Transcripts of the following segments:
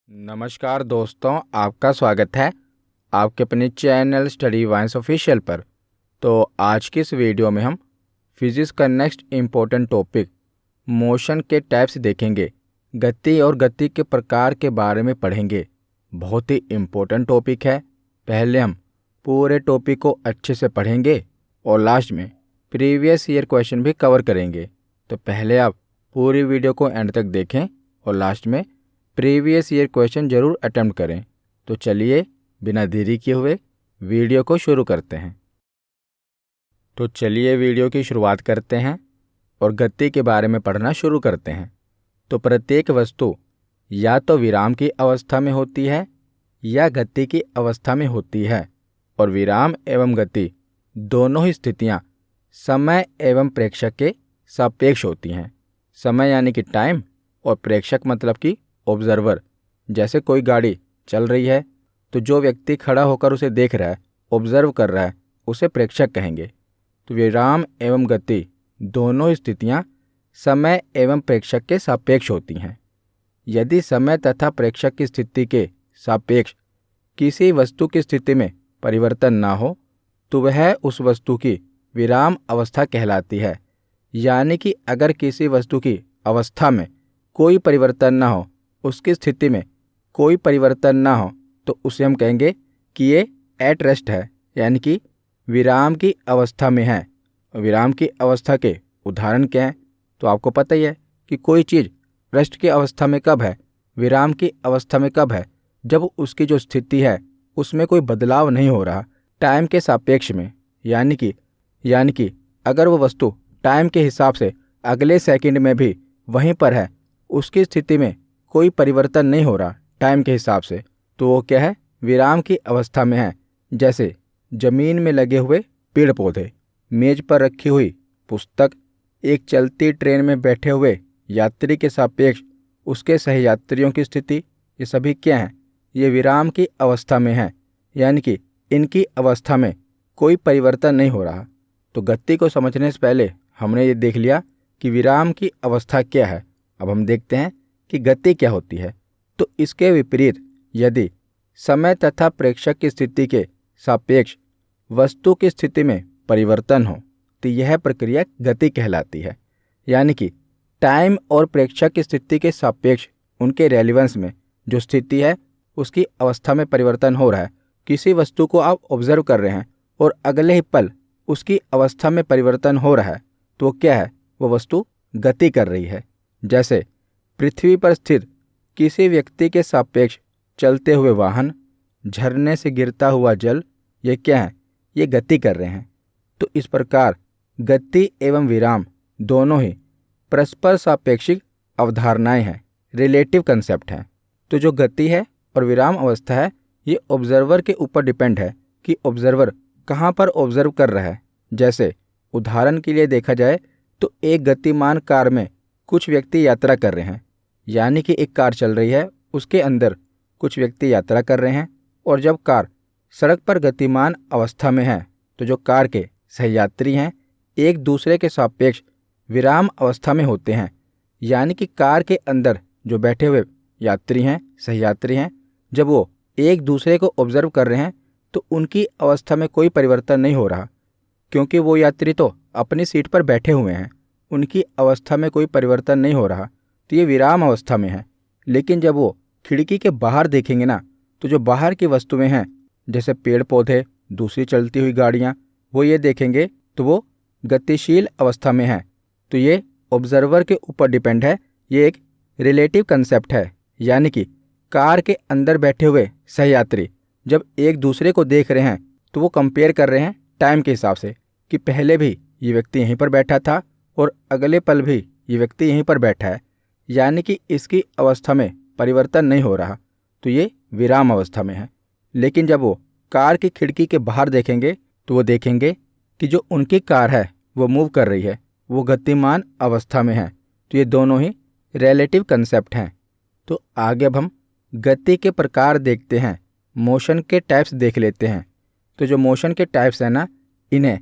नमस्कार दोस्तों, आपका स्वागत है आपके अपने चैनल स्टडी वाइन्स ऑफिशियल पर। तो आज की इस वीडियो में हम फिजिक्स का नेक्स्ट इम्पोर्टेंट टॉपिक मोशन के टाइप्स देखेंगे। गति और गति के प्रकार के बारे में पढ़ेंगे। बहुत ही इम्पोर्टेंट टॉपिक है। पहले हम पूरे टॉपिक को अच्छे से पढ़ेंगे और लास्ट में प्रीवियस ईयर क्वेश्चन भी कवर करेंगे। तो पहले आप पूरी वीडियो को एंड तक देखें और लास्ट में प्रीवियस ईयर क्वेश्चन जरूर अटेम्प्ट करें। तो चलिए बिना देरी किए हुए वीडियो को शुरू करते हैं। तो चलिए वीडियो की शुरुआत करते हैं और गति के बारे में पढ़ना शुरू करते हैं। तो प्रत्येक वस्तु या तो विराम की अवस्था में होती है या गति की अवस्था में होती है, और विराम एवं गति दोनों ही स्थितियां समय एवं प्रेक्षक के सापेक्ष होती हैं। समय यानी कि टाइम और प्रेक्षक मतलब कि ऑब्जर्वर। जैसे कोई गाड़ी चल रही है तो जो व्यक्ति खड़ा होकर उसे देख रहा है, ऑब्जर्व कर रहा है, उसे प्रेक्षक कहेंगे। तो विराम एवं गति दोनों स्थितियां समय एवं प्रेक्षक के सापेक्ष होती हैं। यदि समय तथा प्रेक्षक की स्थिति के सापेक्ष किसी वस्तु की स्थिति में परिवर्तन ना हो तो वह उस वस्तु की विराम अवस्था कहलाती है। यानी कि अगर किसी वस्तु की अवस्था में कोई परिवर्तन ना हो, उसकी स्थिति में कोई परिवर्तन ना हो, तो उसे हम कहेंगे कि ये एट रेस्ट है, यानी कि विराम की अवस्था में है। विराम की अवस्था के उदाहरण क्या हैं? तो आपको पता ही है कि कोई चीज़ रेस्ट की अवस्था में कब है, विराम की अवस्था में कब है, जब उसकी जो स्थिति है उसमें कोई बदलाव नहीं हो रहा टाइम के सापेक्ष में। यानी कि अगर वो वस्तु टाइम के हिसाब से अगले सेकंड में भी वहीं पर है, उसकी स्थिति में कोई परिवर्तन नहीं हो रहा टाइम के हिसाब से, तो वो क्या है, विराम की अवस्था में है। जैसे जमीन में लगे हुए पेड़ पौधे, मेज पर रखी हुई पुस्तक, एक चलती ट्रेन में बैठे हुए यात्री के सापेक्ष उसके सहयात्रियों की स्थिति, ये सभी क्या हैं, ये विराम की अवस्था में है। यानी कि इनकी अवस्था में कोई परिवर्तन नहीं हो रहा। तो गति को समझने से पहले हमने ये देख लिया कि विराम की अवस्था क्या है। अब हम देखते हैं कि गति क्या होती है। तो इसके विपरीत यदि समय तथा प्रेक्षक की स्थिति के सापेक्ष वस्तु की स्थिति में परिवर्तन हो तो यह प्रक्रिया गति कहलाती है। यानी कि टाइम और प्रेक्षक की स्थिति के सापेक्ष उनके रेलिवेंस में जो स्थिति है उसकी अवस्था में परिवर्तन हो रहा है। किसी वस्तु को आप ऑब्जर्व कर रहे हैं और अगले ही पल उसकी अवस्था में परिवर्तन हो रहा है, तो क्या है, वो वस्तु गति कर रही है। जैसे पृथ्वी पर स्थित किसी व्यक्ति के सापेक्ष चलते हुए वाहन, झरने से गिरता हुआ जल, ये क्या है, ये गति कर रहे हैं। तो इस प्रकार गति एवं विराम दोनों ही परस्पर सापेक्षिक अवधारणाएं हैं, रिलेटिव कंसेप्ट हैं। तो जो गति है और विराम अवस्था है ये ऑब्जर्वर के ऊपर डिपेंड है कि ऑब्जर्वर कहाँ पर ऑब्जर्व कर रहा है। जैसे उदाहरण के लिए देखा जाए तो एक गतिमान कार में कुछ व्यक्ति यात्रा कर रहे हैं। यानी कि एक कार चल रही है, उसके अंदर कुछ व्यक्ति यात्रा कर रहे हैं, और जब कार सड़क पर गतिमान अवस्था में है तो जो कार के सहयात्री हैं एक दूसरे के सापेक्ष विराम अवस्था में होते हैं। यानी कि कार के अंदर जो बैठे हुए यात्री हैं, सहयात्री हैं, जब वो एक दूसरे को ऑब्जर्व कर रहे हैं तो उनकी अवस्था में कोई परिवर्तन नहीं हो रहा, क्योंकि वो यात्री तो अपनी सीट पर बैठे हुए हैं, उनकी अवस्था में कोई परिवर्तन नहीं हो रहा, तो ये विराम अवस्था में है। लेकिन जब वो खिड़की के बाहर देखेंगे ना, तो जो बाहर की वस्तुएं हैं जैसे पेड़ पौधे, दूसरी चलती हुई गाड़ियाँ, वो ये देखेंगे तो वो गतिशील अवस्था में है। तो ये ऑब्जर्वर के ऊपर डिपेंड है, ये एक रिलेटिव कंसेप्ट है। यानी कि कार के अंदर बैठे हुए सहयात्री जब एक दूसरे को देख रहे हैं तो वो कंपेयर कर रहे हैं टाइम के हिसाब से कि पहले भी ये व्यक्ति यहीं पर बैठा था और अगले पल भी ये व्यक्ति यहीं पर बैठा है। यानी कि इसकी अवस्था में परिवर्तन नहीं हो रहा, तो ये विराम अवस्था में है। लेकिन जब वो कार की खिड़की के बाहर देखेंगे तो वो देखेंगे कि जो उनकी कार है वो मूव कर रही है, वो गतिमान अवस्था में है। तो ये दोनों ही रिलेटिव कंसेप्ट हैं। तो आगे अब हम गति के प्रकार देखते हैं, मोशन के टाइप्स देख लेते हैं। तो जो मोशन के टाइप्स हैं ना, इन्हें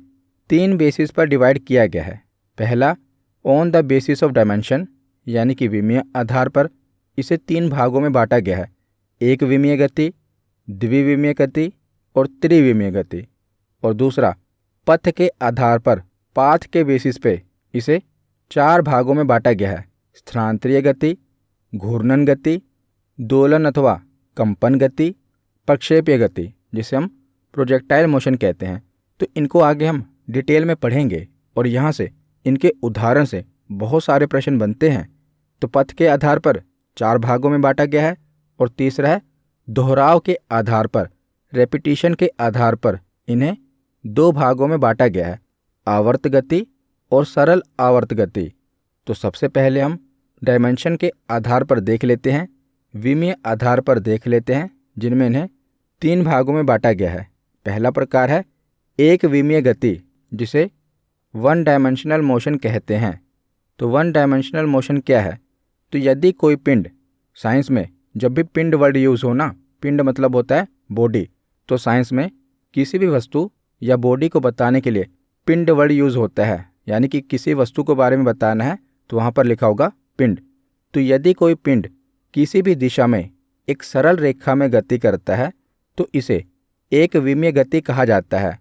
3 बेसिस पर डिवाइड किया गया है। पहला, on the basis of dimension, यानी कि विमीय आधार पर इसे 3 भागों में बांटा गया है। एक विमीय गति, द्विविमीय गति और त्रिविमीय गति। और दूसरा, पथ के आधार पर, पाथ के बेसिस पे इसे 4 भागों में बांटा गया है। स्थानांतरीय गति, घूर्णन गति, दोलन अथवा कंपन गति, प्रक्षेपीय गति जिसे हम प्रोजेक्टाइल मोशन कहते हैं। तो इनको आगे हम डिटेल में पढ़ेंगे और यहाँ से इनके उदाहरण से बहुत सारे प्रश्न बनते हैं। तो पथ के आधार पर 4 भागों में बांटा गया है। और तीसरा है दोहराव के आधार पर, रेपिटिशन के आधार पर इन्हें 2 भागों में बांटा गया है, आवर्त गति और सरल आवर्त गति। तो सबसे पहले हम डायमेंशन के आधार पर देख लेते हैं, विमीय आधार पर देख लेते हैं, जिनमें इन्हें 3 भागों में बांटा गया है। पहला प्रकार है एक विमीय गति, जिसे वन डायमेंशनल मोशन कहते हैं। तो वन डायमेंशनल मोशन क्या है? तो यदि कोई पिंड, साइंस में जब भी पिंड वर्ड यूज़ हो ना, पिंड मतलब होता है बॉडी, तो साइंस में किसी भी वस्तु या बॉडी को बताने के लिए पिंड वर्ड यूज़ होता है। यानी कि किसी वस्तु के बारे में बताना है तो वहाँ पर लिखा होगा पिंड। तो यदि कोई पिंड किसी भी दिशा में एक सरल रेखा में गति करता है तो इसे एक विमीय गति कहा जाता है।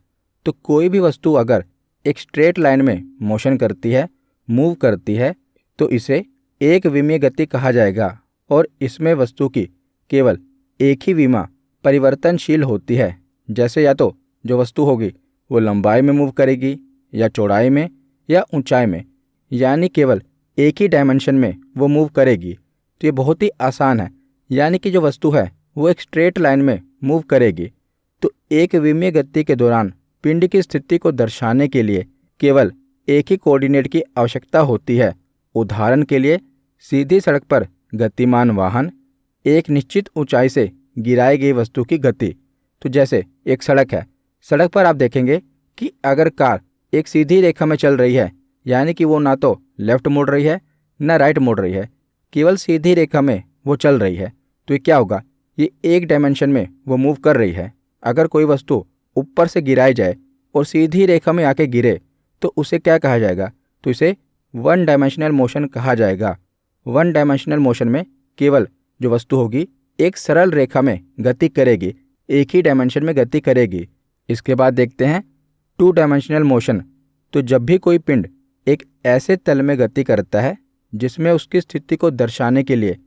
तो कोई भी वस्तु अगर एक स्ट्रेट लाइन में मोशन करती है, मूव करती है, तो इसे एक विमीय गति कहा जाएगा। और इसमें वस्तु की केवल एक ही विमा परिवर्तनशील होती है। जैसे या तो जो वस्तु होगी वो लंबाई में मूव करेगी या चौड़ाई में या ऊंचाई में, यानी केवल एक ही डायमेंशन में वो मूव करेगी। तो ये बहुत ही आसान है, यानी कि जो वस्तु है वो एक स्ट्रेट लाइन में मूव करेगी। तो एक विमीय गति के दौरान पिंड की स्थिति को दर्शाने के लिए केवल एक ही कोऑर्डिनेट की आवश्यकता होती है। उदाहरण के लिए, सीधी सड़क पर गतिमान वाहन, एक निश्चित ऊंचाई से गिराई गई वस्तु की गति। तो जैसे एक सड़क है, सड़क पर आप देखेंगे कि अगर कार एक सीधी रेखा में चल रही है, यानी कि वो ना तो लेफ्ट मुड़ रही है ना राइट मुड़ रही है, केवल सीधी रेखा में वो चल रही है, तो ये क्या होगा? ये एक डायमेंशन में वो मूव कर रही है। अगर कोई वस्तु ऊपर से गिराई जाए और सीधी रेखा में आके गिरे तो उसे क्या कहा जाएगा? तो इसे वन डायमेंशनल मोशन कहा जाएगा। वन डायमेंशनल मोशन में केवल जो वस्तु होगी एक सरल रेखा में गति करेगी, एक ही डायमेंशन में गति करेगी। इसके बाद देखते हैं 2 डायमेंशनल मोशन। तो जब भी कोई पिंड एक ऐसे तल में गति करता है जिसमें उसकी स्थिति को दर्शाने के लिए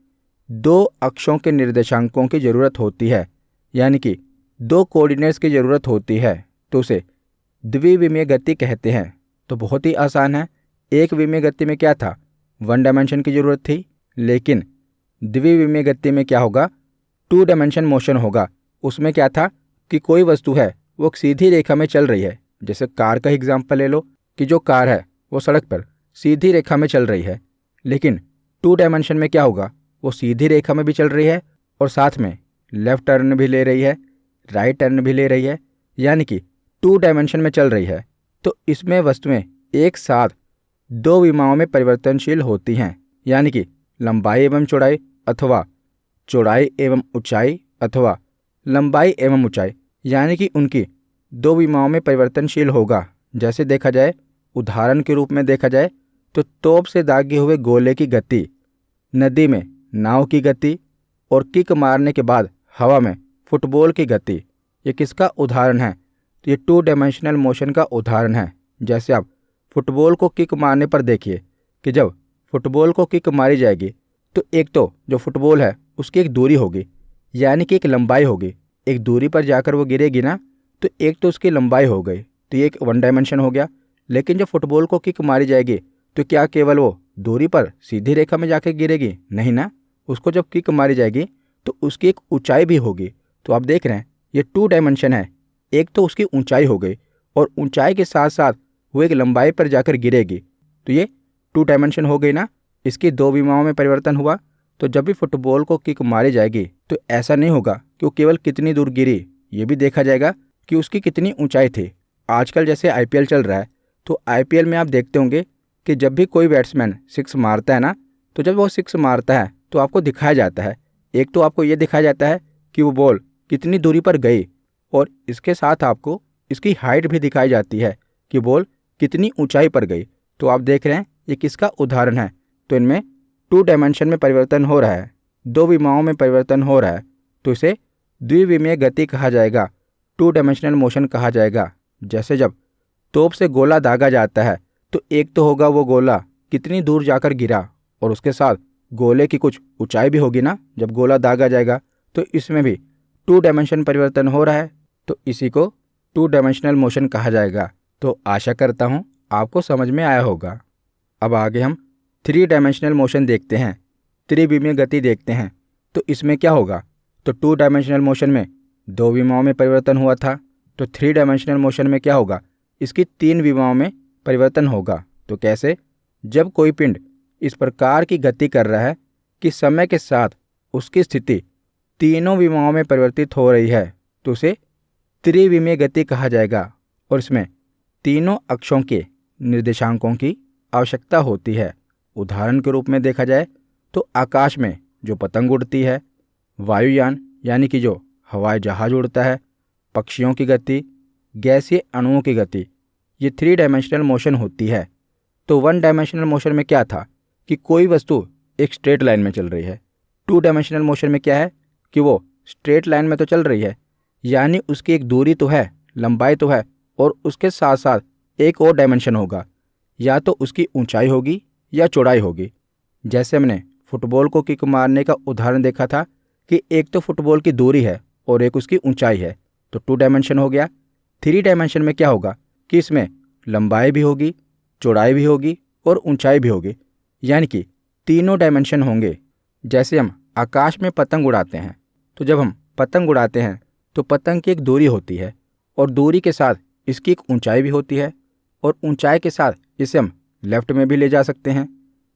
2 अक्षों के निर्देशांकों की ज़रूरत होती है, यानी कि 2 कोऑर्डिनेट्स की ज़रूरत होती है, तो उसे द्विविमीय गति कहते हैं। तो बहुत ही आसान है। एक विमीय गति में क्या था? 1 डायमेंशन की ज़रूरत थी, लेकिन द्विविमीय गति में क्या होगा? 2 डायमेंशन मोशन होगा। उसमें क्या था कि कोई वस्तु है वो सीधी रेखा में चल रही है। जैसे कार का एग्जाम्पल ले लो कि जो कार है वो सड़क पर सीधी रेखा में चल रही है, लेकिन 2 डायमेंशन में क्या होगा? वो सीधी रेखा में भी चल रही है और साथ में लेफ्ट टर्न भी ले रही है, राइट टर्न भी ले रही है, यानी कि 2 डायमेंशन में चल रही है। तो इसमें वस्तुएं एक साथ 2 विमाओं में परिवर्तनशील होती हैं, यानी कि लंबाई एवं चौड़ाई अथवा चौड़ाई एवं ऊंचाई अथवा लंबाई एवं ऊंचाई, यानी कि उनकी 2 विमाओं में परिवर्तनशील होगा। जैसे देखा जाए, उदाहरण के रूप में देखा जाए तो तोप से दागे हुए गोले की गति, नदी में नाव की गति और किक मारने के बाद हवा में फुटबॉल की गति, ये किसका उदाहरण है? तो ये 2 डायमेंशनल मोशन का उदाहरण है। जैसे आप फुटबॉल को किक मारने पर देखिए कि जब फुटबॉल को किक मारी जाएगी तो एक तो जो फुटबॉल है उसकी एक दूरी होगी, यानी कि एक लंबाई होगी। एक दूरी पर जाकर वो गिरेगी ना, तो एक तो उसकी लंबाई हो गई, तो ये एक 1 डायमेंशन हो गया। लेकिन जब फुटबॉल को किक मारी जाएगी तो क्या केवल वो दूरी पर सीधी रेखा में जाकर गिरेगी? नहीं ना, उसको जब किक मारी जाएगी तो उसकी एक ऊंचाई भी होगी। तो आप देख रहे हैं ये 2 डायमेंशन है। एक तो उसकी ऊंचाई हो गई और ऊंचाई के साथ साथ वो एक लंबाई पर जाकर गिरेगी, तो ये 2 डायमेंशन हो गई ना। इसकी 2 विमाओं में परिवर्तन हुआ। तो जब भी फुटबॉल को किक मारी जाएगी तो ऐसा नहीं होगा कि वो केवल कितनी दूर गिरी, ये भी देखा जाएगा कि उसकी कितनी ऊंचाई थी। आजकल जैसे IPL चल रहा है, तो IPL में आप देखते होंगे कि जब भी कोई बैट्समैन 6 मारता है ना, तो जब वो 6 मारता है तो आपको दिखाया जाता है, एक तो आपको ये दिखाया जाता है कि वो बॉल कितनी दूरी पर गई, और इसके साथ आपको इसकी हाइट भी दिखाई जाती है कि बॉल कितनी ऊंचाई पर गई। तो आप देख रहे हैं ये किसका उदाहरण है? तो इनमें 2 डायमेंशन में परिवर्तन हो रहा है, 2 विमाओं में परिवर्तन हो रहा है। तो इसे द्विविमीय गति कहा जाएगा, 2 डायमेंशनल मोशन कहा जाएगा। जैसे जब तोप से गोला दागा जाता है तो एक तो होगा वो गोला कितनी दूर जाकर गिरा, और उसके साथ गोले की कुछ ऊंचाई भी होगी ना जब गोला दागा जाएगा। तो इसमें भी 2 डायमेंशन परिवर्तन हो रहा है, तो इसी को 2 डायमेंशनल मोशन कहा जाएगा। तो आशा करता हूँ आपको समझ में आया होगा। अब आगे हम 3 डायमेंशनल मोशन देखते हैं, त्रिविमीय गति देखते हैं। तो इसमें क्या होगा, तो 2 डायमेंशनल मोशन में 2 विमाओं में परिवर्तन हुआ था, तो 3 डायमेंशनल मोशन में क्या होगा, इसकी 3 विमाओं में परिवर्तन होगा। तो कैसे, जब कोई पिंड इस प्रकार की गति कर रहा है कि समय के साथ उसकी स्थिति तीनों विमाओं में परिवर्तित हो रही है, तो उसे त्रिविमीय गति कहा जाएगा। और इसमें तीनों अक्षों के निर्देशांकों की आवश्यकता होती है। उदाहरण के रूप में देखा जाए तो आकाश में जो पतंग उड़ती है, वायुयान यानी कि जो हवाई जहाज उड़ता है, पक्षियों की गति, गैसीय अणुओं की गति, ये 3 डायमेंशनल मोशन होती है। तो 1 डायमेंशनल मोशन में क्या था कि कोई वस्तु एक स्ट्रेट लाइन में चल रही है। 2 डायमेंशनल मोशन में क्या है कि वो स्ट्रेट लाइन में तो चल रही है, यानी उसकी एक दूरी तो है, लंबाई तो है, और उसके साथ साथ एक और डायमेंशन होगा, या तो उसकी ऊंचाई होगी या चौड़ाई होगी। जैसे हमने फुटबॉल को किक मारने का उदाहरण देखा था कि एक तो फुटबॉल की दूरी है और एक उसकी ऊंचाई है, तो 2 डायमेंशन हो गया। 3 डायमेंशन में क्या होगा कि इसमें लंबाई भी होगी, चौड़ाई भी होगी और ऊंचाई भी होगी, यानी कि तीनों डायमेंशन होंगे। जैसे हम आकाश में पतंग उड़ाते हैं, तो जब हम पतंग उड़ाते हैं तो पतंग की एक दूरी होती है, और दूरी के साथ इसकी एक ऊंचाई भी होती है, और ऊंचाई के साथ इसे हम लेफ्ट में भी ले जा सकते हैं,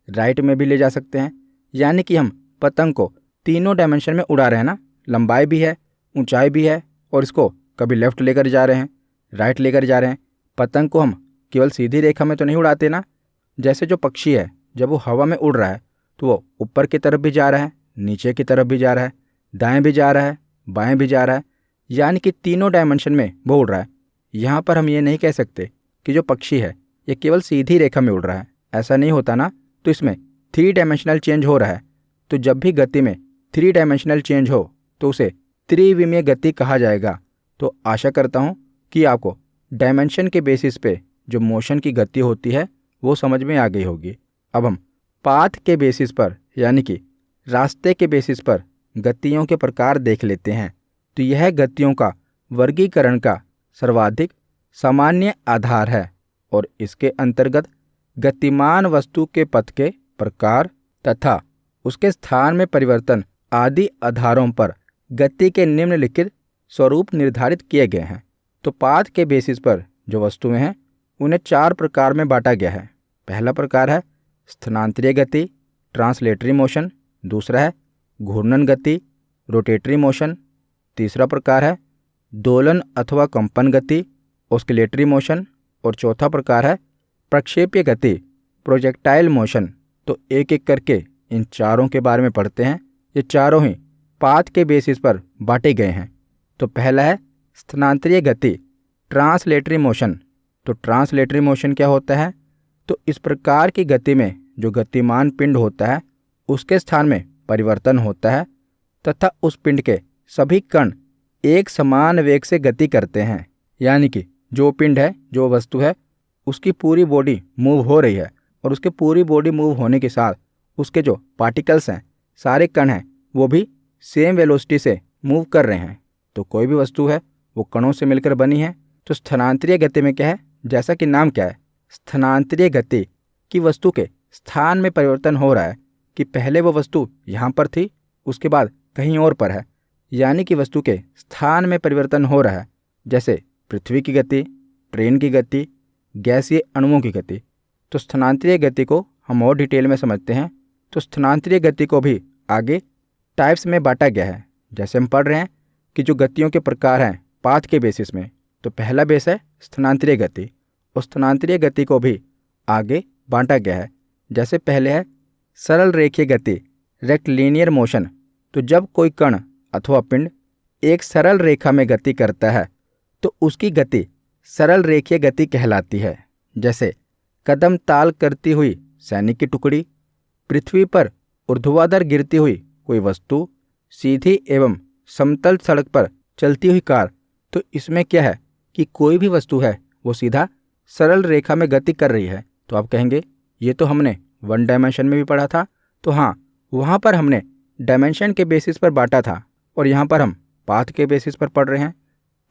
राइट में भी ले जा सकते हैं, यानी कि हम पतंग को तीनों डायमेंशन में उड़ा रहे हैं ना, लंबाई भी है, ऊंचाई भी है, और इसको कभी लेफ्ट लेकर जा रहे हैं, राइट लेकर जा रहे हैं। पतंग को हम केवल सीधी रेखा में तो नहीं उड़ाते ना, जैसे जो पक्षी है जब वो हवा में उड़ रहा है तो वो ऊपर की तरफ भी जा रहा है, नीचे की तरफ भी जा रहा है, दाएं भी जा रहा है, बाएं भी जा रहा है, यानी कि तीनों डायमेंशन में वो उड़ रहा है। यहाँ पर हम ये नहीं कह सकते कि जो पक्षी है ये केवल सीधी रेखा में उड़ रहा है, ऐसा नहीं होता ना। तो इसमें 3 डायमेंशनल चेंज हो रहा है। तो जब भी गति में 3 डायमेंशनल चेंज हो तो उसे त्रिविमीय गति कहा जाएगा। तो आशा करता हूँ कि आपको डायमेंशन के बेसिस पे जो मोशन की गति होती है वो समझ में आ गई होगी। अब हम पाथ के बेसिस पर यानी कि रास्ते के बेसिस पर गतियों के प्रकार देख लेते हैं। तो यह गतियों का वर्गीकरण का सर्वाधिक सामान्य आधार है, और इसके अंतर्गत गतिमान वस्तु के पथ के प्रकार तथा उसके स्थान में परिवर्तन आदि आधारों पर गति के निम्नलिखित स्वरूप निर्धारित किए गए हैं। तो पाथ के बेसिस पर जो वस्तुएं हैं उन्हें 4 प्रकार में बांटा गया है। पहला प्रकार है स्थानांतरीय गति, ट्रांसलेटरी मोशन। दूसरा है घूर्णन गति, रोटेटरी मोशन। तीसरा प्रकार है दोलन अथवा कंपन गति, ऑस्किलेटरी मोशन। और चौथा प्रकार है प्रक्षेपीय गति, प्रोजेक्टाइल मोशन। तो एक एक करके इन चारों के बारे में पढ़ते हैं। ये चारों ही पाथ के बेसिस पर बांटे गए हैं। तो पहला है स्थानांतरीय गति, ट्रांसलेटरी मोशन। तो ट्रांसलेटरी मोशन क्या होता है, तो इस प्रकार की गति में जो गतिमान पिंड होता है उसके स्थान में परिवर्तन होता है तथा उस पिंड के सभी कण एक समान वेग से गति करते हैं। यानी कि जो पिंड है, जो वस्तु है, उसकी पूरी बॉडी मूव हो रही है, और उसके पूरी बॉडी मूव होने के साथ उसके जो पार्टिकल्स हैं, सारे कण हैं, वो भी सेम वेलोसिटी से मूव कर रहे हैं। तो कोई भी वस्तु है वो कणों से मिलकर बनी है। तो स्थानांतरीय गति में क्या है, जैसा कि नाम क्या है, स्थानांतरीय गति की वस्तु के स्थान में परिवर्तन हो रहा है कि पहले वो वस्तु यहाँ पर थी, उसके बाद कहीं और पर है, यानी कि वस्तु के स्थान में परिवर्तन हो रहा है। जैसे पृथ्वी की गति, ट्रेन की गति, गैसीय अणुओं की गति। तो स्थानांतरीय गति को हम और डिटेल में समझते हैं। तो स्थानांतरीय गति को भी आगे टाइप्स में बांटा गया है। जैसे हम पढ़ रहे हैं कि जो गतियों के प्रकार हैं पाथ के बेसिस में, तो पहला बेस है स्थानांतरीय गति, और स्थानांतरीय गति को भी आगे बांटा गया है। जैसे पहले है सरल रेखीय गति, रेक्टिलिनियर मोशन। तो जब कोई कण अथवा पिंड एक सरल रेखा में गति करता है तो उसकी गति सरल रेखीय गति कहलाती है। जैसे कदम ताल करती हुई सैनिक की टुकड़ी, पृथ्वी पर ऊर्ध्वाधर गिरती हुई कोई वस्तु, सीधी एवं समतल सड़क पर चलती हुई कार, तो इसमें क्या है कि कोई भी वस्तु है वो सीधा सरल रेखा में गति कर रही है। तो आप कहेंगे ये तो हमने वन डायमेंशन में भी पढ़ा था। तो हाँ, वहाँ पर हमने डायमेंशन के बेसिस पर बांटा था और यहाँ पर हम पाथ के बेसिस पर पढ़ रहे हैं।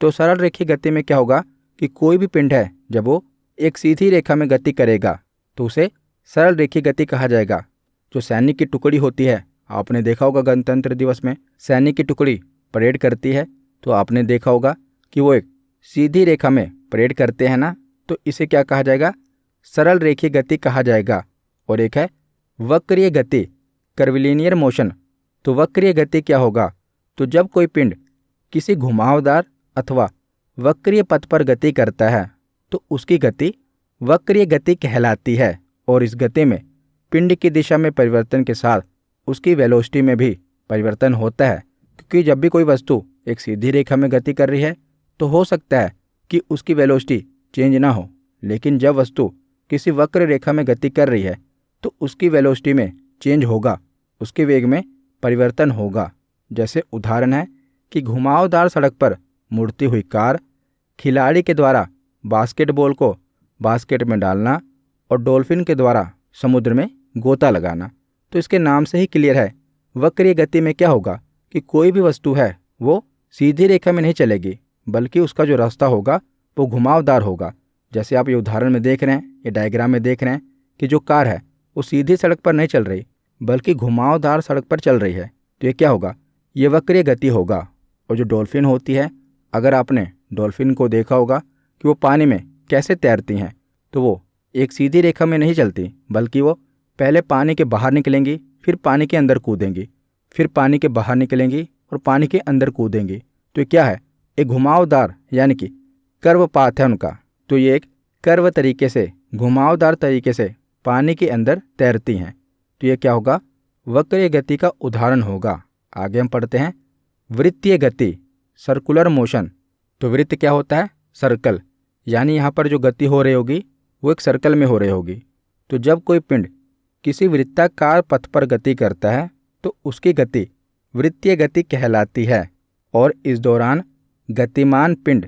तो सरल रेखीय गति में क्या होगा कि कोई भी पिंड है जब वो एक सीधी रेखा में गति करेगा तो उसे सरल रेखीय गति कहा जाएगा। जो सैनिक की टुकड़ी होती है, आपने देखा होगा गणतंत्र दिवस में सैनिक की टुकड़ी परेड करती है, तो आपने देखा होगा कि वो एक सीधी रेखा में परेड करते हैं ना, तो इसे क्या कहा जाएगा? सरल रेखीय गति कहा जाएगा। और एक है वक्रीय गति, कर्विलिनियर मोशन। तो वक्रीय गति क्या होगा? तो जब कोई पिंड किसी घुमावदार अथवा वक्रीय पथ पर गति करता है तो उसकी गति वक्रीय गति कहलाती है। और इस गति में पिंड की दिशा में परिवर्तन के साथ उसकी वेलोसिटी में भी परिवर्तन होता है, क्योंकि जब भी कोई वस्तु एक सीधी रेखा में गति कर रही है तो हो सकता है कि उसकी वेलोसिटी चेंज ना हो, लेकिन जब वस्तु किसी वक्र रेखा में गति कर रही है तो उसकी वेलोसिटी में चेंज होगा, उसके वेग में परिवर्तन होगा। जैसे उदाहरण है कि घुमावदार सड़क पर मुड़ती हुई कार, खिलाड़ी के द्वारा बास्केटबॉल को बास्केट में डालना और डॉल्फिन के द्वारा समुद्र में गोता लगाना। तो इसके नाम से ही क्लियर है, वक्रीय गति में क्या होगा कि कोई भी वस्तु है वो सीधी रेखा में नहीं चलेगी, बल्कि उसका जो रास्ता होगा वो घुमावदार होगा। जैसे आप ये उदाहरण में देख रहे हैं, ये डायग्राम में देख रहे हैं कि जो कार है वो सीधी सड़क पर नहीं चल रही बल्कि घुमावदार सड़क पर चल रही है। तो ये क्या होगा? ये वक्रीय गति होगा। और जो डॉल्फिन होती है, अगर आपने डॉल्फिन को देखा होगा कि वो पानी में कैसे तैरती हैं, तो वो एक सीधी रेखा में नहीं चलती बल्कि वो पहले पानी के बाहर निकलेंगी, फिर पानी के अंदर कूदेंगी, फिर पानी के बाहर निकलेंगी और पानी के अंदर कूदेंगी। तो ये क्या है? एक घुमावदार यानी कि कर्व पाथ है उनका। तो ये एक कर्व तरीके से, घुमावदार तरीके से पानी के अंदर तैरती हैं। तो ये क्या होगा? वक्रीय गति का उदाहरण होगा। आगे हम पढ़ते हैं वृत्तीय गति, सर्कुलर मोशन। तो वृत्त क्या होता है? सर्कल, यानी यहाँ पर जो गति हो रही होगी वो एक सर्कल में हो रही होगी। तो जब कोई पिंड किसी वृत्ताकार पथ पर गति करता है तो उसकी गति वृत्तीय गति कहलाती है। और इस दौरान गतिमान पिंड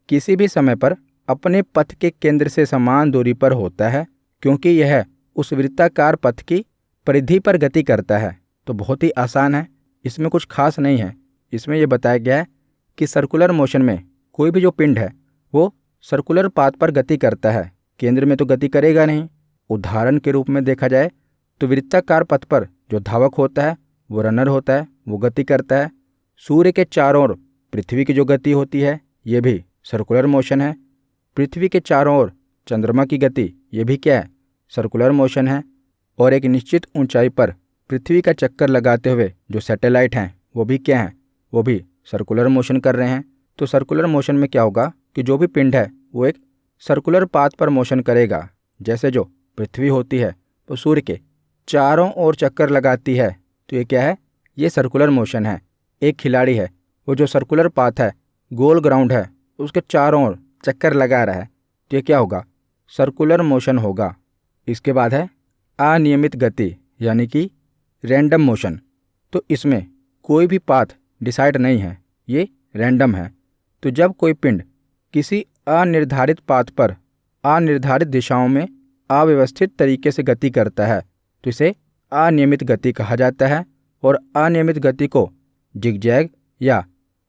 किसी भी समय पर अपने पथ के केंद्र से समान दूरी पर होता है, क्योंकि यह उस वृत्ताकार पथ की परिधि पर गति करता है। तो बहुत ही आसान है, इसमें कुछ खास नहीं है। इसमें यह बताया गया है कि सर्कुलर मोशन में कोई भी जो पिंड है वो सर्कुलर पाथ पर गति करता है, केंद्र में तो गति करेगा नहीं। उदाहरण के रूप में देखा जाए तो वृत्ताकार पथ पर जो धावक होता है वो रनर होता है, वो गति करता है। सूर्य के चारों ओर पृथ्वी की जो गति होती है ये भी सर्कुलर मोशन है। पृथ्वी के चारों ओर चंद्रमा की गति ये भी क्या है? सर्कुलर मोशन है। और एक निश्चित ऊंचाई पर पृथ्वी का चक्कर लगाते हुए जो सैटेलाइट हैं वो भी क्या हैं? वो भी सर्कुलर मोशन कर रहे हैं। तो सर्कुलर मोशन में क्या होगा कि जो भी पिंड है वो एक सर्कुलर पाथ पर मोशन करेगा। जैसे जो पृथ्वी होती है वो सूर्य के चारों ओर चक्कर लगाती है, तो ये क्या है? ये सर्कुलर मोशन है। एक खिलाड़ी है वो जो सर्कुलर पाथ है, गोल ग्राउंड है, उसके चारों ओर चक्कर लगा रहा है, तो ये क्या होगा? सर्कुलर मोशन होगा। इसके बाद है अनियमित गति यानी कि रैंडम मोशन। तो इसमें कोई भी पाथ डिसाइड नहीं है, ये रैंडम है। तो जब कोई पिंड किसी अनिर्धारित पाथ पर अनिर्धारित दिशाओं में अव्यवस्थित तरीके से गति करता है तो इसे अनियमित गति कहा जाता है। और अनियमित गति को जिगजैग या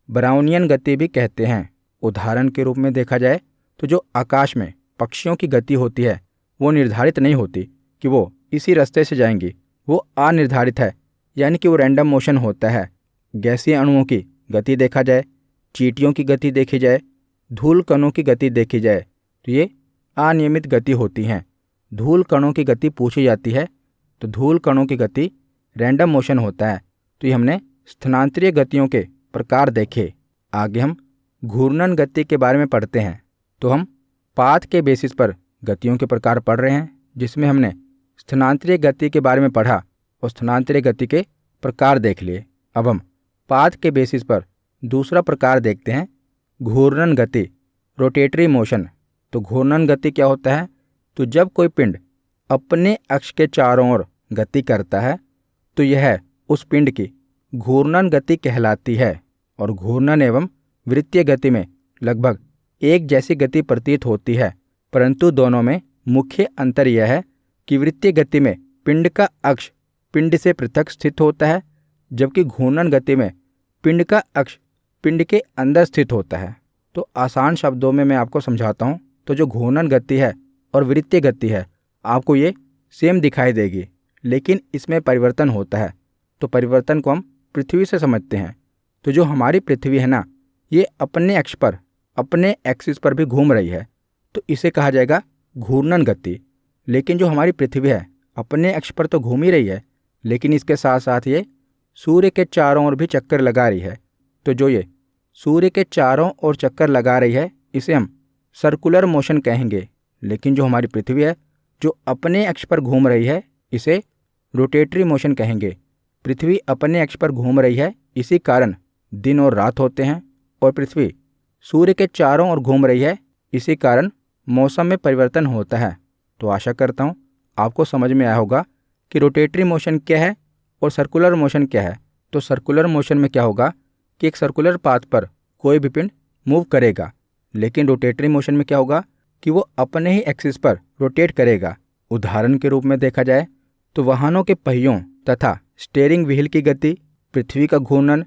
ब्राउनियन गति भी कहते हैं। उदाहरण के रूप में देखा जाए तो जो आकाश में पक्षियों की गति होती है वो निर्धारित नहीं होती कि वो इसी रास्ते से जाएंगी, वो अनिर्धारित है, यानी कि वो रैंडम मोशन होता है। गैसीय अणुओं की गति देखा जाए, चींटियों की गति देखी जाए, धूल कणों की गति देखी जाए, तो ये अनियमित गति होती हैं। धूल कणों की गति पूछी जाती है तो धूल कणों की गति रैंडम मोशन होता है। तो ये हमने स्थानांतरीय गतियों के प्रकार देखे। आगे हम घूर्णन गति के बारे में पढ़ते हैं। तो हम पाथ के बेसिस पर गतियों के प्रकार पढ़ रहे हैं, जिसमें हमने स्थानांतरीय गति के बारे में पढ़ा और स्थानांतरीय गति के प्रकार देख लिए। अब हम पाथ के बेसिस पर दूसरा प्रकार देखते हैं, घूर्णन गति, रोटेटरी मोशन। तो घूर्णन गति क्या होता है? तो जब कोई पिंड अपने अक्ष के चारों ओर गति करता है तो यह उस पिंड की घूर्णन गति कहलाती है। और घूर्णन एवं वृत्तीय गति में लगभग एक जैसी गति प्रतीत होती है, परंतु दोनों में मुख्य अंतर यह है कि वृत्तीय गति में पिंड का अक्ष पिंड से पृथक स्थित होता है, जबकि घूर्णन गति में पिंड का अक्ष पिंड के अंदर स्थित होता है। तो आसान शब्दों में मैं आपको समझाता हूँ। तो जो घूर्णन गति है और वृत्तीय गति है, आपको ये सेम दिखाई देगी, लेकिन इसमें परिवर्तन होता है। तो परिवर्तन को हम पृथ्वी से समझते हैं। तो जो हमारी पृथ्वी है ना, ये अपने अक्ष पर, अपने एक्सिस पर भी घूम रही है, तो इसे कहा जाएगा घूर्णन गति। लेकिन जो हमारी पृथ्वी है अपने अक्ष पर तो घूम ही रही है, लेकिन इसके साथ साथ ये सूर्य के चारों ओर भी चक्कर लगा रही है। तो जो ये सूर्य के चारों ओर चक्कर लगा रही है, इसे हम सर्कुलर मोशन कहेंगे। लेकिन जो हमारी पृथ्वी है जो अपने अक्ष पर घूम रही है, इसे रोटेटरी मोशन कहेंगे। पृथ्वी अपने अक्ष पर घूम रही है, इसी कारण दिन और रात होते हैं, और पृथ्वी सूर्य के चारों ओर घूम रही है, इसी कारण मौसम में परिवर्तन होता है। तो आशा करता हूँ आपको समझ में आया होगा कि रोटेटरी मोशन क्या है और सर्कुलर मोशन क्या है। तो सर्कुलर मोशन में क्या होगा कि एक सर्कुलर पाथ पर कोई भी पिंड मूव करेगा, लेकिन रोटेटरी मोशन में क्या होगा कि वो अपने ही एक्सिस पर रोटेट करेगा। उदाहरण के रूप में देखा जाए तो वाहनों के पहियों तथा स्टीयरिंग व्हील की गति, पृथ्वी का घूर्णन,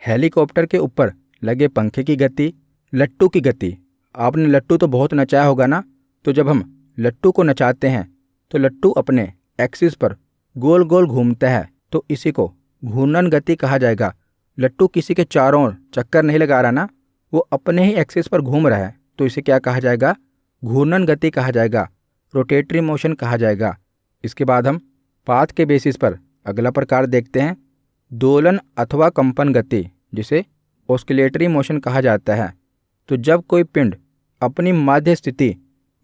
हेलीकॉप्टर के ऊपर लगे पंखे की गति, लट्टू की गति। आपने लट्टू तो बहुत नचाया होगा ना। तो जब हम लट्टू को नचाते हैं तो लट्टू अपने एक्सिस पर गोल गोल घूमता है, तो इसी को घूर्णन गति कहा जाएगा। लट्टू किसी के चारों ओर चक्कर नहीं लगा रहा ना, वो अपने ही एक्सिस पर घूम रहा है, तो इसे क्या कहा जाएगा? घूर्णन गति कहा जाएगा, रोटेटरी मोशन कहा जाएगा। इसके बाद हम पाथ के बेसिस पर अगला प्रकार देखते हैं, दोलन अथवा कंपन गति, जिसे ऑस्किलेटरी मोशन कहा जाता है। तो जब कोई पिंड अपनी माध्य स्थिति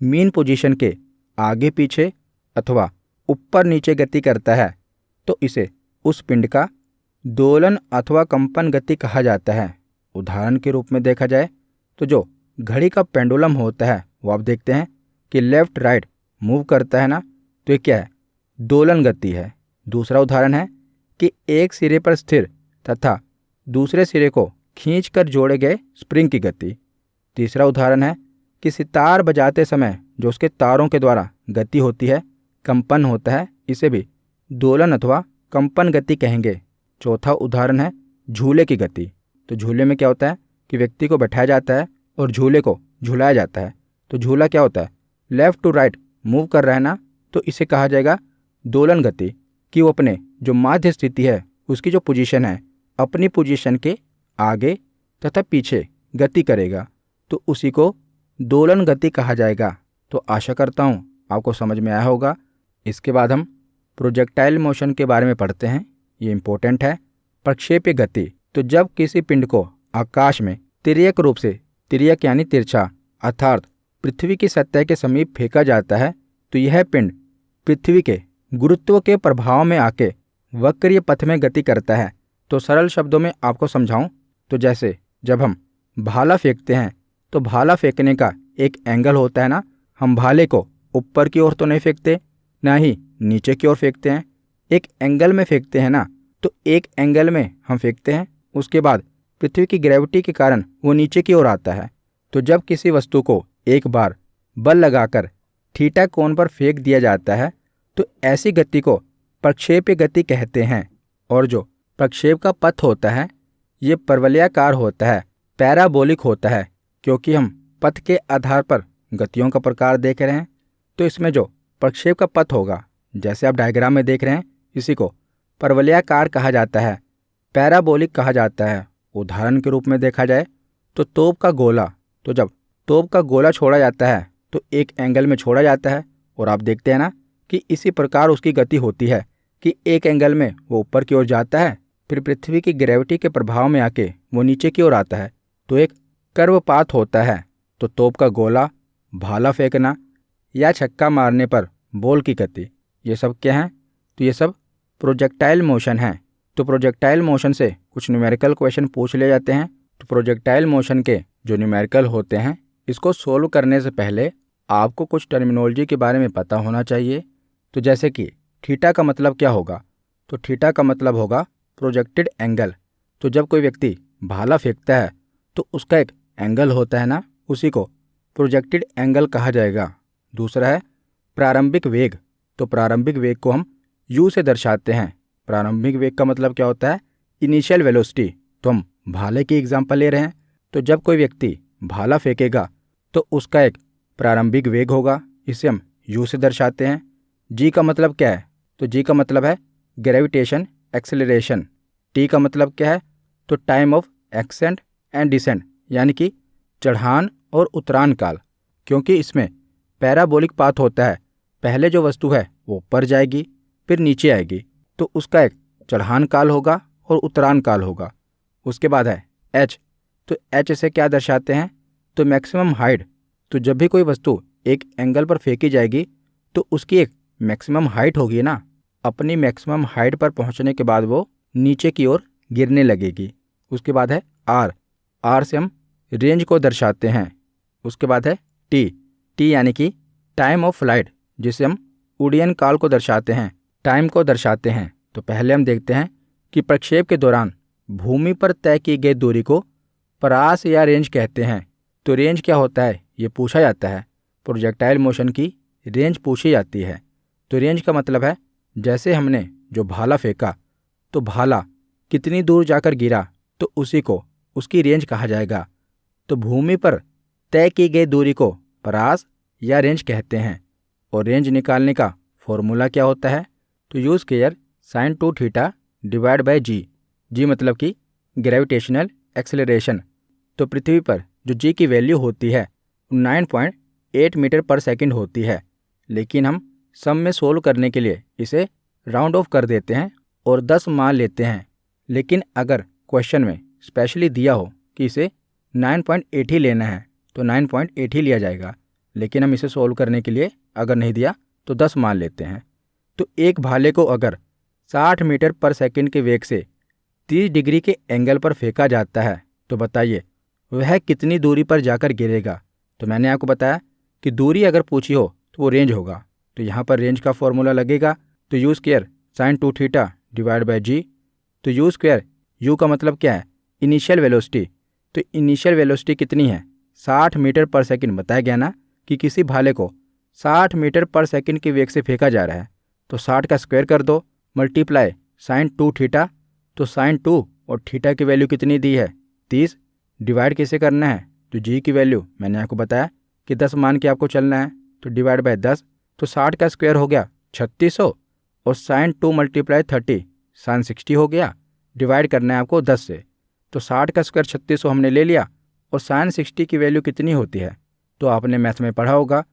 मीन पोजीशन के आगे पीछे अथवा ऊपर नीचे गति करता है, तो इसे उस पिंड का दोलन अथवा कंपन गति कहा जाता है। उदाहरण के रूप में देखा जाए तो जो घड़ी का पेंडुलम होता है, वो आप देखते हैं कि लेफ्ट राइट मूव करता है ना, तो ये क्या है? दोलन गति है। दूसरा उदाहरण है कि एक सिरे पर स्थिर तथा दूसरे सिरे को खींचकर जोड़े गए स्प्रिंग की गति। तीसरा उदाहरण है कि सितार बजाते समय जो उसके तारों के द्वारा गति होती है, कंपन होता है, इसे भी दोलन अथवा कंपन गति कहेंगे। चौथा उदाहरण है झूले की गति। तो झूले में क्या होता है कि व्यक्ति को बैठाया जाता है और झूले को झुलाया जाता है। तो झूला क्या होता है? लेफ्ट टू राइट मूव कर रहा है ना, तो इसे कहा जाएगा दोलन गति, कि वो अपने जो माध्य स्थिति है उसकी जो पोजीशन है, अपनी पोजीशन के आगे तथा पीछे गति करेगा, तो उसी को दोलन गति कहा जाएगा। तो आशा करता हूँ आपको समझ में आया होगा। इसके बाद हम प्रोजेक्टाइल मोशन के बारे में पढ़ते हैं। ये इम्पोर्टेंट है। प्रक्षेप्य गति, तो जब किसी पिंड को आकाश में तिर्यक रूप से, तिर्यक यानी तिरछा, अर्थात पृथ्वी की सतह के समीप फेंका जाता है, तो यह पिंड पृथ्वी के गुरुत्व के प्रभाव में आके वक्रीय पथ में गति करता है। तो सरल शब्दों में आपको समझाऊं तो जैसे जब हम भाला फेंकते हैं, तो भाला फेंकने का एक एंगल होता है ना, हम भाले को ऊपर की ओर तो नहीं फेंकते, ना ही नीचे की ओर फेंकते हैं, एक एंगल में फेंकते हैं ना। तो एक एंगल में हम फेंकते हैं, उसके बाद पृथ्वी की ग्रेविटी के कारण वो नीचे की ओर आता है। तो जब किसी वस्तु को एक बार बल लगाकर थीटा कोण पर फेंक दिया जाता है, तो ऐसी गति को प्रक्षेप्य गति कहते हैं। और जो प्रक्षेप का पथ होता है, ये परवलयाकार होता है, पैराबोलिक होता है, क्योंकि हम पथ के आधार पर गतियों का प्रकार देख रहे हैं। तो इसमें जो प्रक्षेप का पथ होगा, जैसे आप डायग्राम में देख रहे हैं, इसी को परवलयाकार कहा जाता है, पैराबोलिक कहा जाता है। उदाहरण के रूप में देखा जाए तो तोप का गोला, तो जब तोप का गोला छोड़ा जाता है तो एक एंगल में छोड़ा जाता है, और आप देखते हैं ना कि इसी प्रकार उसकी गति होती है कि एक एंगल में वो ऊपर की ओर जाता है, फिर पृथ्वी की ग्रेविटी के प्रभाव में आके वो नीचे की ओर आता है, तो एक कर्व पाथ होता है। तो तोप का गोला, भाला फेंकना या छक्का मारने पर बॉल की गति, ये सब क्या हैं? तो ये सब प्रोजेक्टाइल मोशन है। तो प्रोजेक्टाइल मोशन से कुछ न्यूमेरिकल क्वेश्चन पूछ ले जाते हैं। तो प्रोजेक्टाइल मोशन के जो न्यूमेरिकल होते हैं, इसको सोल्व करने से पहले आपको कुछ टर्मिनोलॉजी के बारे में पता होना चाहिए। तो जैसे कि थीटा का मतलब क्या होगा? तो थीटा का मतलब होगा प्रोजेक्टेड एंगल। तो जब कोई व्यक्ति भाला फेंकता है तो उसका एक एंगल होता है ना, उसी को प्रोजेक्टेड एंगल कहा जाएगा। दूसरा है प्रारंभिक वेग। तो प्रारंभिक वेग को हम यू से दर्शाते हैं। प्रारंभिक वेग का मतलब क्या होता है? Initial velocity. तो हम भाले की एग्जांपल ले रहे हैं, तो जब कोई व्यक्ति भाला फेंकेगा तो उसका एक प्रारंभिक वेग होगा, इसे हम यू से दर्शाते हैं। जी का मतलब क्या है? तो जी का मतलब है ग्रेविटेशन एक्सेलरेशन। टी का मतलब क्या है? तो time of ascent and descent, यानी कि चढ़ान और उतरान काल। क्योंकि इसमें पैराबोलिक पाथ होता है, पहले जो वस्तु है वो ऊपर जाएगी फिर नीचे आएगी, तो उसका एक चढ़ान काल होगा और उतरान काल होगा। उसके बाद है एच। तो एच से क्या दर्शाते हैं? तो मैक्सिमम हाइट। तो जब भी कोई वस्तु एक एंगल पर फेंकी जाएगी तो उसकी एक मैक्सिमम हाइट होगी ना, अपनी मैक्सिमम हाइट पर पहुंचने के बाद वो नीचे की ओर गिरने लगेगी। उसके बाद है आर। आर से हम रेंज को दर्शाते हैं। उसके बाद है टी। टी यानी कि टाइम ऑफ फ्लाइट, जिसे हम उड्डयन काल को दर्शाते हैं, टाइम को दर्शाते हैं। तो पहले हम देखते हैं कि प्रक्षेप के दौरान भूमि पर तय की गई दूरी को परास या रेंज कहते हैं। तो रेंज क्या होता है ये पूछा जाता है। प्रोजेक्टाइल मोशन की रेंज पूछी जाती है। तो रेंज का मतलब है जैसे हमने जो भाला फेंका तो भाला कितनी दूर जाकर गिरा, तो उसी को उसकी रेंज कहा जाएगा। तो भूमि पर तय की गई दूरी को परास या रेंज कहते हैं। और रेंज निकालने का फॉर्मूला क्या होता है? तो U square sine 2 theta divide by G. G मतलब कि ग्रेविटेशनल एक्सेलरेशन। तो पृथ्वी पर जो जी की वैल्यू होती है 9.8 मीटर पर सेकंड होती है, लेकिन हम सम में सोल्व करने के लिए इसे राउंड ऑफ कर देते हैं और 10 मान लेते हैं। लेकिन अगर क्वेश्चन में स्पेशली दिया हो कि इसे 9.8 ही लेना है तो 9.8 ही लिया जाएगा, लेकिन हम इसे सोल्व करने के लिए अगर नहीं दिया तो 10 मान लेते हैं। तो एक भाले को अगर 60 मीटर पर सेकंड के वेग से 30 डिग्री के एंगल पर फेंका जाता है, तो बताइए वह कितनी दूरी पर जाकर गिरेगा। तो मैंने आपको बताया कि दूरी अगर पूछी हो तो वो रेंज होगा। तो यहाँ पर रेंज का फॉर्मूला लगेगा, तो U square sine 2 theta divide by G. तो यू स्क्वायर, यू का मतलब क्या है? Initial velocity. तो इनिशियल वेलोसिटी कितनी है? 60 मीटर पर सेकंड। बताया गया ना कि किसी भाले को 60 मीटर पर सेकंड के वेग से फेंका जा रहा है, तो 60 का स्क्वायर कर दो मल्टीप्लाई साइन 2 थीटा। तो साइन 2 और थीटा की वैल्यू कितनी दी है? 30। डिवाइड कैसे करना है? तो जी की वैल्यू मैंने आपको बताया कि 10 मान के आपको चलना है, तो डिवाइड बाय 10। तो 60 का स्क्वायर हो गया 3600 और साइन 2 मल्टीप्लाई 30 साइन 60 हो गया। डिवाइड करना है आपको 10 से। तो 60 का स्क्वायर 3600 हमने ले लिया और साइन 60 की वैल्यू कितनी होती है? तो आपने मैथ में पढ़ा होगा,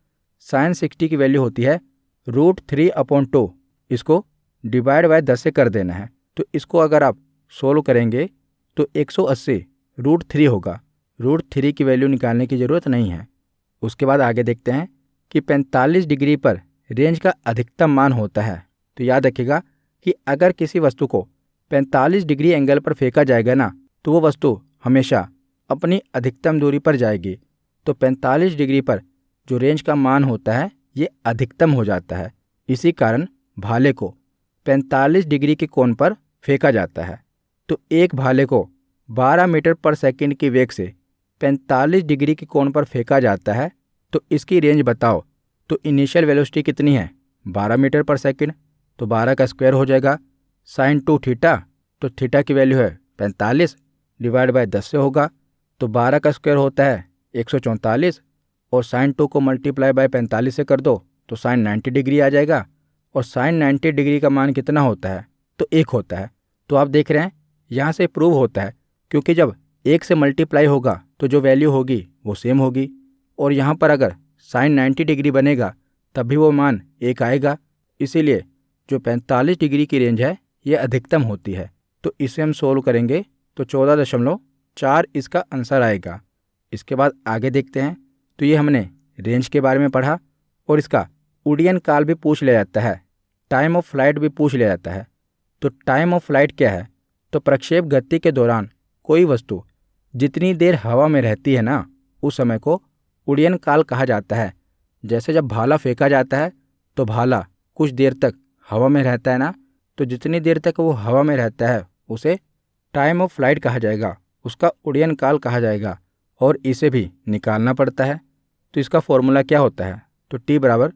साइन 60 की वैल्यू होती है √3/2। इसको डिवाइड बाय 10 से कर देना है। तो इसको अगर आप सोल्व करेंगे तो 180 √3 होगा। √3 की वैल्यू निकालने की ज़रूरत नहीं है। उसके बाद आगे देखते हैं कि 45 डिग्री पर रेंज का अधिकतम मान होता है। तो याद रखिएगा कि अगर किसी वस्तु को 45 डिग्री एंगल पर फेंका जाएगा ना, तो वो वस्तु हमेशा अपनी अधिकतम दूरी पर जाएगी। तो 45 डिग्री पर जो रेंज का मान होता है ये अधिकतम हो जाता है। इसी कारण भाले को 45 डिग्री के कोण पर फेंका जाता है। तो एक भाले को 12 मीटर पर सेकंड की वेग से 45 डिग्री के कोण पर फेंका जाता है, तो इसकी रेंज बताओ। तो इनिशियल वेलोसिटी कितनी है? 12 मीटर पर सेकंड। तो 12 का स्क्वायर हो जाएगा साइन 2 थीटा। तो थीटा की वैल्यू है 45 डिवाइड बाय 10 से होगा। तो 12 का स्क्वायर होता है 144 और साइन 2 को मल्टीप्लाई बाय 45 से कर दो तो साइन 90 डिग्री आ जाएगा। और साइन 90 डिग्री का मान कितना होता है? तो 1 होता है। तो आप देख रहे हैं यहाँ से प्रूव होता है, क्योंकि जब 1 से मल्टीप्लाई होगा तो जो वैल्यू होगी वो सेम होगी। और यहाँ पर अगर साइन 90 डिग्री बनेगा तब भी वो मान 1 आएगा। इसीलिए जो 45 डिग्री की रेंज है ये अधिकतम होती है। तो इसे हम सोल्व करेंगे तो 14.4 इसका आंसर आएगा। इसके बाद आगे देखते हैं। तो ये हमने रेंज के बारे में पढ़ा और इसका उड्डयन काल भी पूछ लिया जाता है, टाइम ऑफ फ्लाइट भी पूछ लिया जाता है। तो टाइम ऑफ फ्लाइट क्या है? तो प्रक्षेप गति के दौरान कोई वस्तु जितनी देर हवा में रहती है ना, उस समय को उड्डयन काल कहा जाता है। जैसे जब भाला फेंका जाता है तो भाला कुछ देर तक हवा में रहता है ना, तो जितनी देर तक वो हवा में रहता है उसे टाइम ऑफ फ्लाइट कहा जाएगा। उसका उड्डयन काल कहा जाएगा और इसे भी निकालना पड़ता है। तो इसका फॉर्मूला क्या होता है? तो T बराबर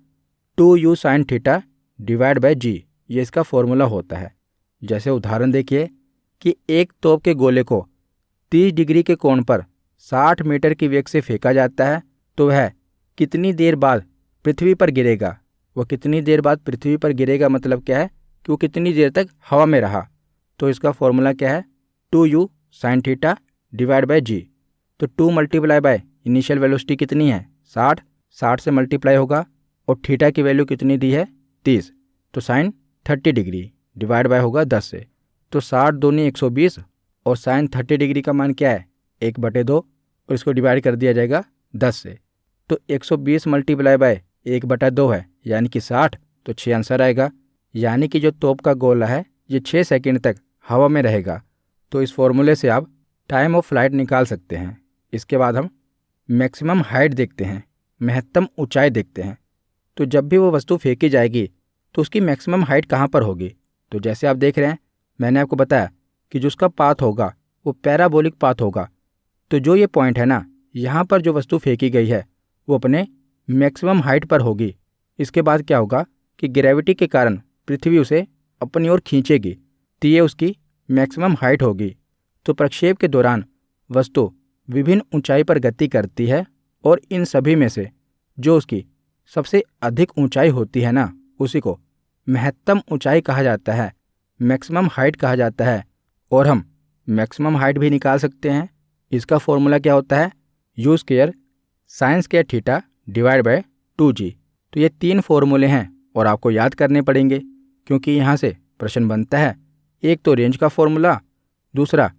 2u sin theta divide bye g, ये इसका फॉर्मूला होता है। जैसे उदाहरण देखिए कि एक तोप के गोले को 30 डिग्री के कोण पर 60 मीटर की वेग से फेंका जाता है, तो वह कितनी देर बाद पृथ्वी पर गिरेगा? वो कितनी देर बाद पृथ्वी पर गिरेगा मतलब क्या है कि वो कितनी देर तक हवा में रहा। तो इसका फॉर्मूला क्या है? 2u sin theta divide bye g। तो 2 मल्टीप्लाई बाय इनिशियल वेलोसिटी कितनी है? 60 से मल्टीप्लाई होगा और थीटा की वैल्यू कितनी दी है? 30। तो साइन 30 डिग्री डिवाइड बाय होगा 10 से। तो 60 दूनी 120 और साइन 30 डिग्री का मान क्या है? 1/2 और इसको डिवाइड कर दिया जाएगा 10 से। तो 120 मल्टीप्लाई बाय 1/2 है यानी कि 60। तो 6 आंसर आएगा। यानी कि जो तोप का गोला है ये 6 सेकंड तक हवा में रहेगा। तो इस फॉर्मूले से आप टाइम ऑफ फ्लाइट निकाल सकते हैं। इसके बाद हम मैक्सिमम हाइट देखते हैं, महत्तम ऊंचाई देखते हैं। तो जब भी वो वस्तु फेंकी जाएगी तो उसकी मैक्सिमम हाइट कहाँ पर होगी? तो जैसे आप देख रहे हैं, मैंने आपको बताया कि जो उसका पाथ होगा वो पैराबोलिक पाथ होगा। तो जो ये पॉइंट है ना, यहाँ पर जो वस्तु फेंकी गई है वो अपने मैक्सिमम हाइट पर होगी। इसके बाद क्या होगा कि ग्रेविटी के कारण पृथ्वी उसे अपनी ओर खींचेगी, तो ये उसकी मैक्सिमम हाइट होगी। तो प्रक्षेप के दौरान वस्तु विभिन्न ऊंचाई पर गति करती है और इन सभी में से जो उसकी सबसे अधिक ऊंचाई होती है ना, उसी को महत्तम ऊंचाई कहा जाता है, मैक्सिमम हाइट कहा जाता है। और हम मैक्सिमम हाइट भी निकाल सकते हैं। इसका फॉर्मूला क्या होता है? u square sine square theta divide bye 2g। तो ये 3 फॉर्मूले हैं और आपको याद करने पड़ेंगे क्योंकि यहाँ से प्रश्न बनता है। एक तो रेंज का फॉर्मूला, दूसरा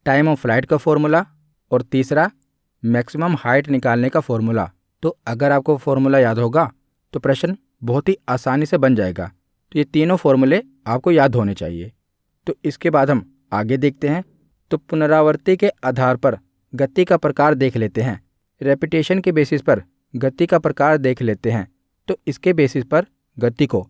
टाइम ऑफ फ्लाइट का फॉर्मूला और तीसरा मैक्सिमम हाइट निकालने का फॉर्मूला। तो अगर आपको फॉर्मूला याद होगा तो प्रश्न बहुत ही आसानी से बन जाएगा। तो ये तीनों फॉर्मूले आपको याद होने चाहिए। तो इसके बाद हम आगे देखते हैं। तो पुनरावृत्ति के आधार पर गति का प्रकार देख लेते हैं। रेपिटेशन के बेसिस पर गति का प्रकार देख लेते हैं। तो इसके बेसिस पर गति को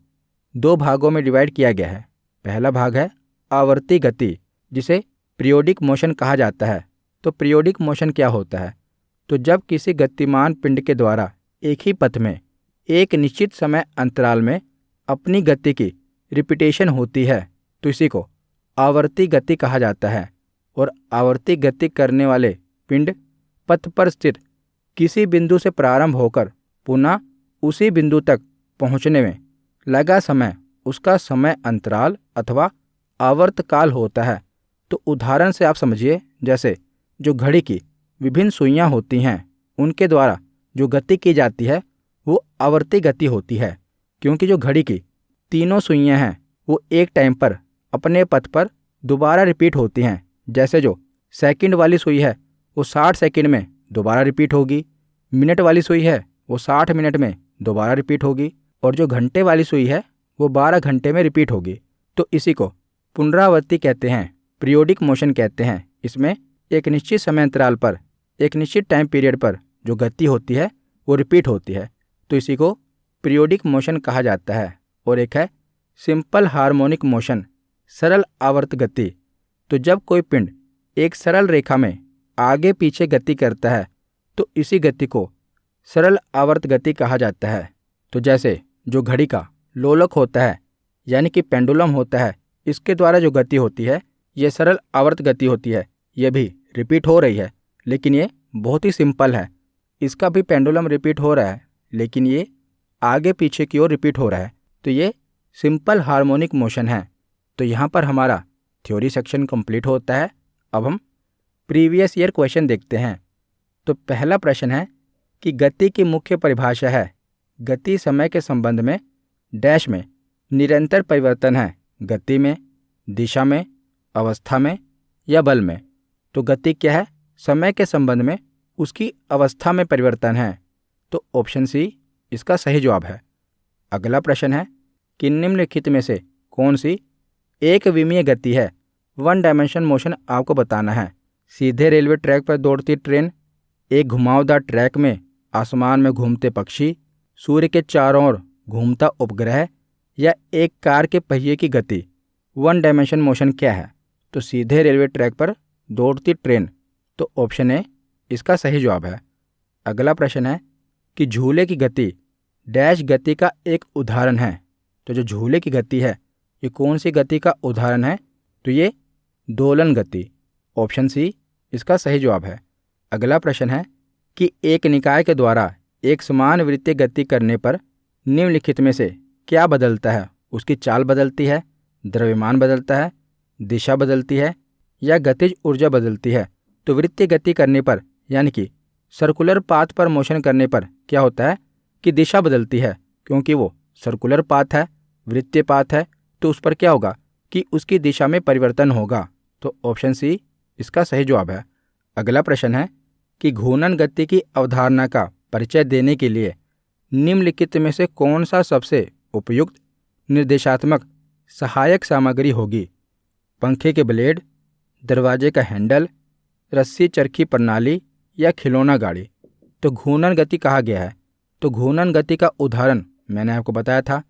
2 भागों में डिवाइड किया गया है। पहला भाग है आवर्ती गति, जिसे पीरियोडिक मोशन कहा जाता है। तो पीरियोडिक मोशन क्या होता है? तो जब किसी गतिमान पिंड के द्वारा एक ही पथ में एक निश्चित समय अंतराल में अपनी गति की रिपीटेशन होती है तो इसी को आवर्ती गति कहा जाता है। और आवर्ती गति करने वाले पिंड पथ पर स्थित किसी बिंदु से प्रारंभ होकर पुनः उसी बिंदु तक पहुंचने में लगा समय उसका समय अंतराल अथवा आवर्तकाल होता है। तो उदाहरण से आप समझिए, जैसे जो घड़ी की विभिन्न सुइयां होती हैं उनके द्वारा जो गति की जाती है वो आवर्ती गति होती है, क्योंकि जो घड़ी की तीनों सुइयां हैं वो एक टाइम पर अपने पथ पर दोबारा रिपीट होती हैं। जैसे जो सेकंड वाली सुई है वो 60 सेकंड में दोबारा रिपीट होगी, मिनट वाली सुई है वो 60 मिनट में दोबारा रिपीट होगी और जो घंटे वाली सुई है वो 12 घंटे में रिपीट होगी। तो इसी को पुनरावृत्ति कहते हैं, पीरियोडिक मोशन कहते हैं। इसमें एक निश्चित समय अंतराल पर एक निश्चित टाइम पीरियड पर जो गति होती है वो रिपीट होती है। तो इसी को पीरियोडिक मोशन कहा जाता है। और एक है सिंपल हार्मोनिक मोशन, सरल आवर्त गति। तो जब कोई पिंड एक सरल रेखा में आगे पीछे गति करता है तो इसी गति को सरल आवर्त गति कहा जाता है। तो जैसे जो घड़ी का लोलक होता है यानी कि पेंडुलम होता है, इसके द्वारा जो गति होती है ये सरल आवर्त गति होती है। ये भी रिपीट हो रही है लेकिन ये बहुत ही सिंपल है। इसका भी पेंडुलम रिपीट हो रहा है लेकिन ये आगे पीछे की ओर रिपीट हो रहा है। तो ये सिंपल हार्मोनिक मोशन है। तो यहाँ पर हमारा थ्योरी सेक्शन कंप्लीट होता है। अब हम प्रीवियस ईयर क्वेश्चन देखते हैं। तो पहला प्रश्न है कि गति की मुख्य परिभाषा है, गति समय के संबंध में डैश में निरंतर परिवर्तन है, गति में, दिशा में, अवस्था में या बल में। तो गति क्या है? समय के संबंध में उसकी अवस्था में परिवर्तन है। तो ऑप्शन सी इसका सही जवाब है। अगला प्रश्न है कि निम्नलिखित में से कौन सी एक विमीय गति है? 1 डायमेंशन मोशन आपको बताना है। सीधे रेलवे ट्रैक पर दौड़ती ट्रेन, एक घुमावदार ट्रैक में आसमान में घूमते पक्षी, सूर्य के चारों ओर घूमता उपग्रह या एक कार के पहिए की गति। 1 डायमेंशन मोशन क्या है? तो सीधे रेलवे ट्रैक पर दौड़ती ट्रेन तो ऑप्शन ए इसका सही जवाब है। अगला प्रश्न है कि झूले की गति डैश गति का एक उदाहरण है। तो जो झूले की गति है ये कौन सी गति का उदाहरण है? तो ये दोलन गति। ऑप्शन सी इसका सही जवाब है। अगला प्रश्न है कि एक निकाय के द्वारा एक समान वृत्तीय गति करने पर निम्नलिखित में से क्या बदलता है? उसकी चाल बदलती है, द्रव्यमान बदलता है, दिशा बदलती है या गतिज ऊर्जा बदलती है? तो वृत्तीय गति करने पर यानी कि सर्कुलर पाथ पर मोशन करने पर क्या होता है कि दिशा बदलती है, क्योंकि वो सर्कुलर पाथ है, वृत्तीय पाथ है, तो उस पर क्या होगा कि उसकी दिशा में परिवर्तन होगा। तो ऑप्शन सी इसका सही जवाब है। अगला प्रश्न है कि घूर्णन गति की अवधारणा का परिचय देने के लिए निम्नलिखित में से कौन सा सबसे उपयुक्त निर्देशात्मक सहायक सामग्री होगी? पंखे के ब्लेड, दरवाजे का हैंडल, रस्सी चरखी प्रणाली या खिलौना गाड़ी? तो घूर्णन गति कहा गया है, तो घूर्णन गति का उदाहरण मैंने आपको बताया था।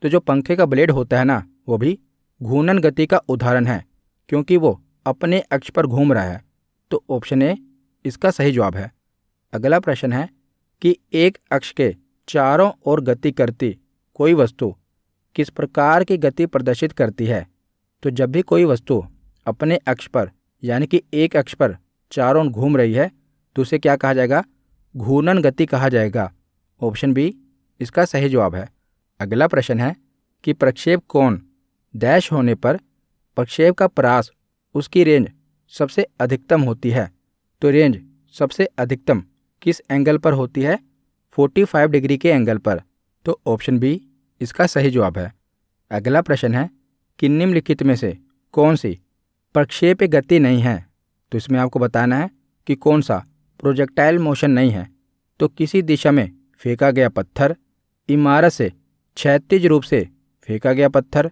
तो जो पंखे का ब्लेड होता है ना, वो भी घूर्णन गति का उदाहरण है, क्योंकि वो अपने अक्ष पर घूम रहा है। तो ऑप्शन ए इसका सही जवाब है। अगला प्रश्न है कि एक अक्ष के चारों ओर गति करती कोई वस्तु किस प्रकार की गति प्रदर्शित करती है? तो जब भी कोई वस्तु अपने अक्ष पर यानी कि एक अक्ष पर चारों ओर घूम रही है तो उसे क्या कहा जाएगा? घूर्णन गति कहा जाएगा। ऑप्शन बी इसका सही जवाब है। अगला प्रश्न है कि प्रक्षेप कोण डैश होने पर प्रक्षेप का परास उसकी रेंज सबसे अधिकतम होती है। तो रेंज सबसे अधिकतम किस एंगल पर होती है? 45 डिग्री के एंगल पर। तो ऑप्शन बी इसका सही जवाब है। अगला प्रश्न है कि निम्नलिखित में से कौन सी प्रक्षेप गति नहीं है? तो इसमें आपको बताना है कि कौन सा प्रोजेक्टाइल मोशन नहीं है। तो किसी दिशा में फेंका गया पत्थर, इमारत से क्षैतिज रूप से फेंका गया पत्थर,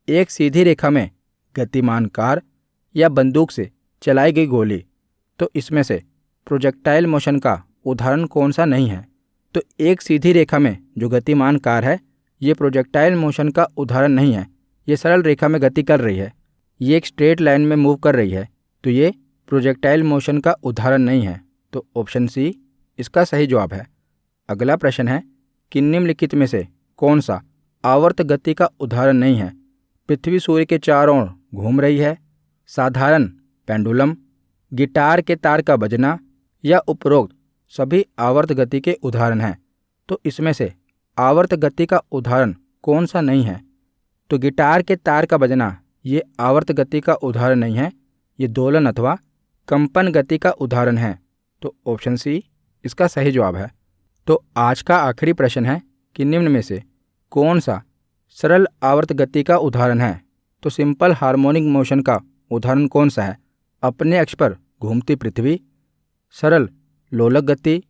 एक सीधी रेखा में गतिमान कार या बंदूक से चलाई गई गोली? तो इसमें से प्रोजेक्टाइल मोशन का उदाहरण कौन सा नहीं है? तो एक सीधी रेखा में जो गतिमान कार है ये प्रोजेक्टाइल मोशन का उदाहरण नहीं है। ये सरल रेखा में गति कर रही है, ये एक स्ट्रेट लाइन में मूव कर रही है, तो ये प्रोजेक्टाइल मोशन का उदाहरण नहीं है। तो ऑप्शन सी इसका सही जवाब है। अगला प्रश्न है कि निम्नलिखित में से कौन सा आवर्त गति का उदाहरण नहीं है? पृथ्वी सूर्य के चारों ओर घूम रही है, साधारण पेंडुलम, गिटार के तार का बजना या उपरोक्त सभी आवर्त गति के उदाहरण हैं? तो इसमें से आवर्त गति का उदाहरण कौन सा नहीं है? तो गिटार के तार का बजना ये आवर्त गति का उदाहरण नहीं है, ये दोलन अथवा कंपन गति का उदाहरण है। तो ऑप्शन सी इसका सही जवाब है। तो आज का आखिरी प्रश्न है कि निम्न में से कौन सा सरल आवर्त गति का उदाहरण है? तो सिंपल हार्मोनिक मोशन का उदाहरण कौन सा है? अपने अक्ष पर घूमती पृथ्वी, सरल लोलक गति,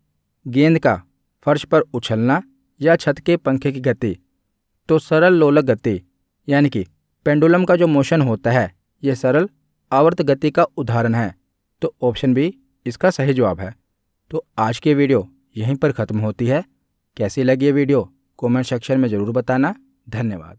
गेंद का फर्श पर उछलना या छत के पंखे की गति? तो सरल लोलक गति यानी कि पेंडुलम का जो मोशन होता है ये सरल आवर्त गति का उदाहरण है। तो ऑप्शन बी इसका सही जवाब है। तो आज की वीडियो यहीं पर ख़त्म होती है। कैसी लगी ये वीडियो कमेंट सेक्शन में ज़रूर बताना। धन्यवाद।